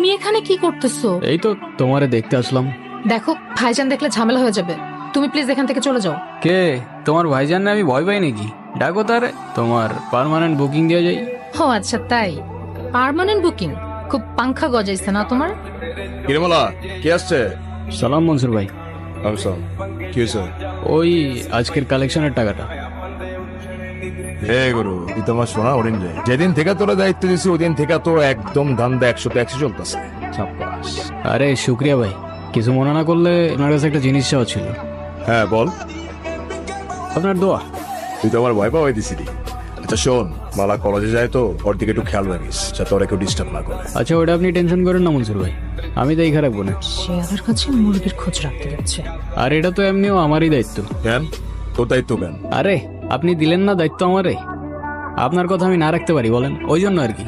তুমি এখানে কি করতেছো? এই তো তোমারে দেখতে আসলাম। দেখো, ভাইজান দেখলে ঝামেলা হয়ে যাবে। তুমি প্লিজ এখান থেকে চলে যাও। কে তোমার ভাইজান? না আমি ভয় পাই নাকি? ডাকো তারে, তোমার পার্মানেন্ট বুকিং দিয়ে যাই। ও আচ্ছা, তাই? Permanent booking? খুব পাংখা গজাইছে না তোমার? কিরমলা কে আসছে? সালাম মনসুর ভাই। আমসাম, কি হয়েছে? ওই আজকের কালেকশনের টাকাটা। হে গুরু, তুই তোমার শোনা হরিণ রে। যেদিন থেকে তোরা দায়িত্ব দিছি ওদিন থেকে তো একদম ধান্দা 100-100 চলতেছে। সাব্বাস। আরে শুক্রিয়া ভাই, কিছু মনে না করলে আপনার কাছে একটা জিনিস চাওয়া ছিল। হ্যাঁ বল। আপনার দোয়া। তুই তো আমার ভয় পাওয়াই দিছিলি। আচ্ছা শোন, মালা কলেজে যায় তো ওর দিকে একটু খেয়াল রাখিস যাতে ওরা কেউ ডিস্টার্ব না করে। আচ্ছা ওটা আপনি টেনশন করেন না মনসুর ভাই, আমি তো এই রাখবো না। শেয়ারের কাছে মুরগির খোঁজ রাখতে যাচ্ছে। আর এটা তো এমনিও আমারই দায়িত্ব। কেন তোর দায়িত্ব কেন? আরে আপনি দিলেন না দায়িত্ব আমারে, আপনার কথা আমি না রাখতে পারি বলেন? ওই জন্য আর কি।